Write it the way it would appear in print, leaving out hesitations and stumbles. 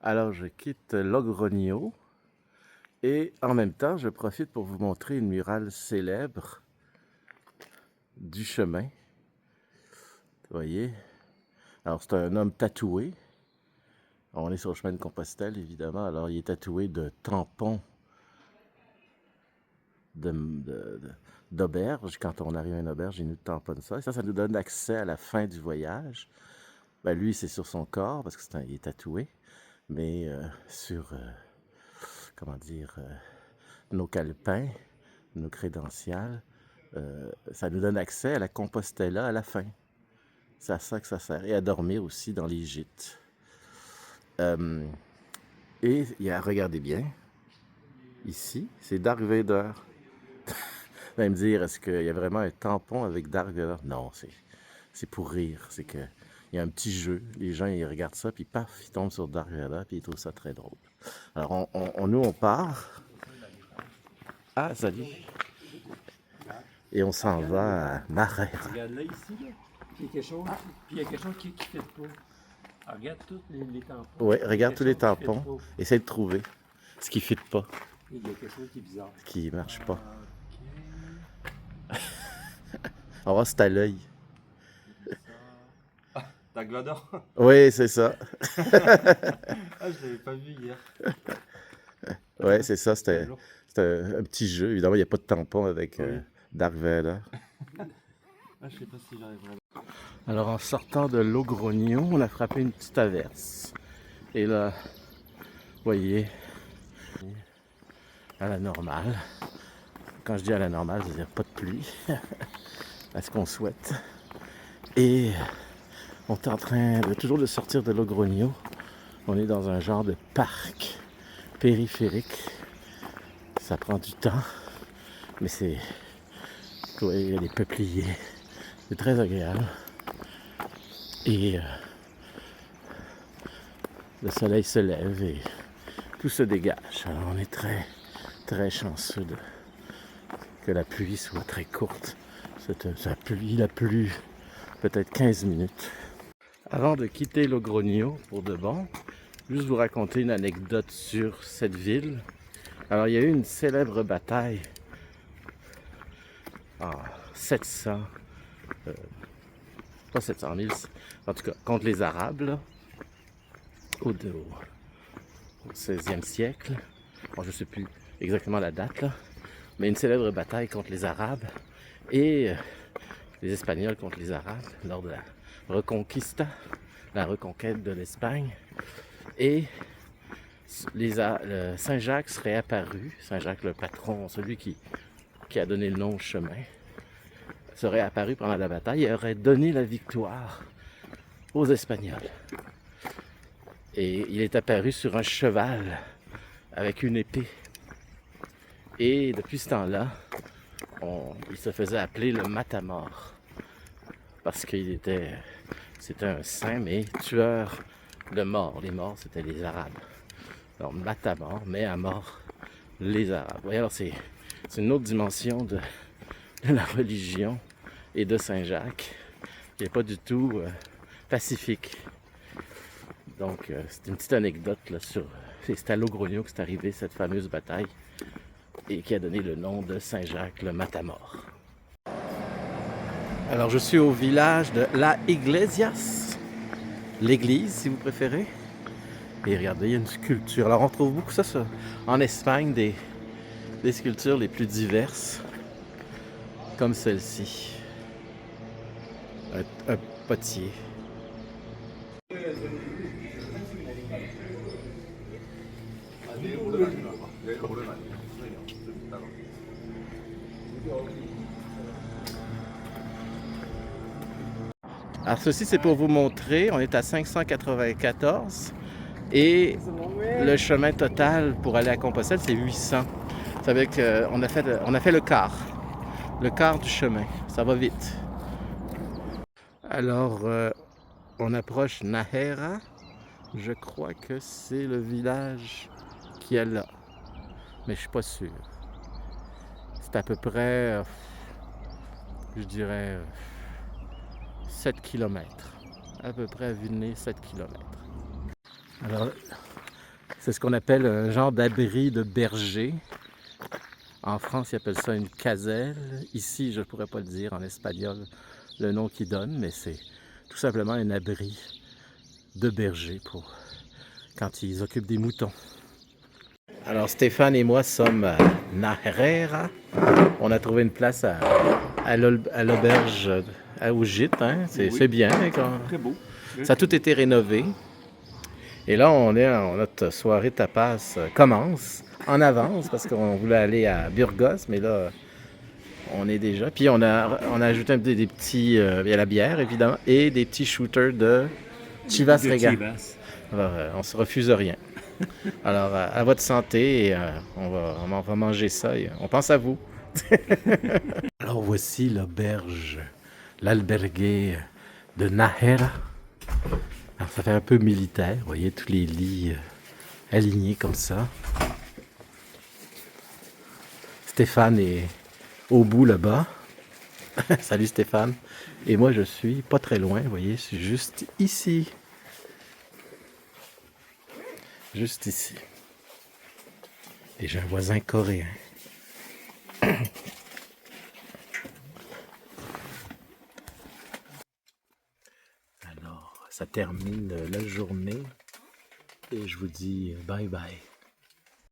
Alors, je quitte Logronio et en même temps, je profite pour vous montrer une murale célèbre du chemin. Vous voyez? Alors, c'est un homme tatoué. On est sur le chemin de Compostelle, évidemment. Alors, il est tatoué de tampons d'auberge. Quand on arrive à une auberge, il nous tamponne ça. Et ça nous donne accès à la fin du voyage. Ben, lui, c'est sur son corps parce qu'il est tatoué. Mais sur, comment dire, nos calepins, nos crédentials, ça nous donne accès à la Compostela à la fin. C'est à ça que ça sert. Et à dormir aussi dans les gîtes. Et regardez bien, ici, c'est Dark Vader. Vous allez me dire, est-ce qu'il y a vraiment un tampon avec Dark Vader? Non, c'est pour rire. C'est que il y a un petit jeu. Les gens, ils regardent ça, puis paf, ils tombent sur Dark Vader, puis ils trouvent ça très drôle. Alors, nous, on part. Ah, salut. Et on s'en va à Marère. Regarde là, ici, là. Puis il y a quelque chose, puis il y a quelque chose qui ne fait pas. Alors, regarde tous les tampons. Oui, regarde tous les tampons. Essaye de trouver ce qui ne fit pas. Il y a quelque chose qui est bizarre. Qui ne marche pas. On va voir si c'est à l'œil. Dark Vader? Oui, c'est ça. Ah, je l'avais pas vu hier. Oui, c'est ça. C'était un petit jeu. Évidemment, il n'y a pas de tampon avec Dark Vader. Ah, je sais pas si j'arriverai là. Alors, en sortant de Logronio, on a frappé une petite averse. Et là, vous voyez, à la normale. Quand je dis à la normale, c'est-à-dire pas de pluie. À ce qu'on souhaite. Et on est en train toujours de sortir de Logronio. On est dans un genre de parc périphérique. Ça prend du temps, mais c'est... Vous voyez, il y a des peupliers. C'est très agréable. Et le soleil se lève et tout se dégage. Alors on est très, très chanceux que la pluie soit très courte. Il a plu peut-être 15 minutes. Avant de quitter Logronio pour de bon, juste vous raconter une anecdote sur cette ville. Alors, il y a eu une célèbre bataille en 700, pas 700 000, en tout cas, contre les Arabes, là, au 16e siècle. Bon, je ne sais plus exactement la date, là, mais une célèbre bataille contre les Arabes et les Espagnols contre les Arabes lors de la Reconquista, la reconquête de l'Espagne. Et Saint-Jacques serait apparu, Saint-Jacques le patron, celui qui a donné le nom au chemin, serait apparu pendant la bataille et aurait donné la victoire aux Espagnols. Et il est apparu sur un cheval avec une épée. Et depuis ce temps-là, il se faisait appeler le Matamor. Parce c'était un saint, mais tueur de morts. Les morts, c'était les Arabes. Alors, Matamor, met à mort les Arabes. Voyez, alors c'est une autre dimension de la religion et de Saint-Jacques qui n'est pas du tout pacifique. Donc, c'est une petite anecdote là, c'est à Logronio que c'est arrivé cette fameuse bataille et qui a donné le nom de Saint-Jacques le Matamor. Alors, je suis au village de La Iglesias, l'église si vous préférez. Et regardez, il y a une sculpture. Alors, on trouve beaucoup ça en Espagne, des sculptures les plus diverses, comme celle-ci. Un potier. Alors, ceci, c'est pour vous montrer. On est à 594 et le chemin total pour aller à Compostelle, c'est 800. Ça veut dire qu'on a fait le quart du chemin. Ça va vite. Alors, on approche Nájera. Je crois que c'est le village qui est là. Mais je suis pas sûr. C'est à peu près, je dirais, 7 km. À peu près à vue de nez, 7 km. Alors, C'est ce qu'on appelle un genre d'abri de berger. En France, ils appellent ça une caselle. Ici, je ne pourrais pas le dire en espagnol, le nom qu'ils donnent, mais c'est tout simplement un abri de berger pour quand ils occupent des moutons. Alors Stéphane et moi sommes à Nájera. On a trouvé une place à l'auberge, au gîte. Hein? C'est bien. Très beau. Ça a tout été rénové. Et là, notre soirée tapas commence en avance parce qu'on voulait aller à Burgos, mais là, on est déjà. Puis on a ajouté des petits, il y a la bière évidemment, et des petits shooters de Chivas Regal. Alors, on se refuse rien. Alors, à votre santé, et on va manger ça. Et on pense à vous. Alors, voici l'auberge, l'albergue de Nájera. Alors, ça fait un peu militaire, vous voyez, tous les lits alignés comme ça. Stéphane est au bout là-bas. Salut Stéphane. Et moi, je suis pas très loin, vous voyez, je suis juste ici. Juste ici. Et j'ai un voisin coréen. Alors, ça termine la journée. Et je vous dis bye bye.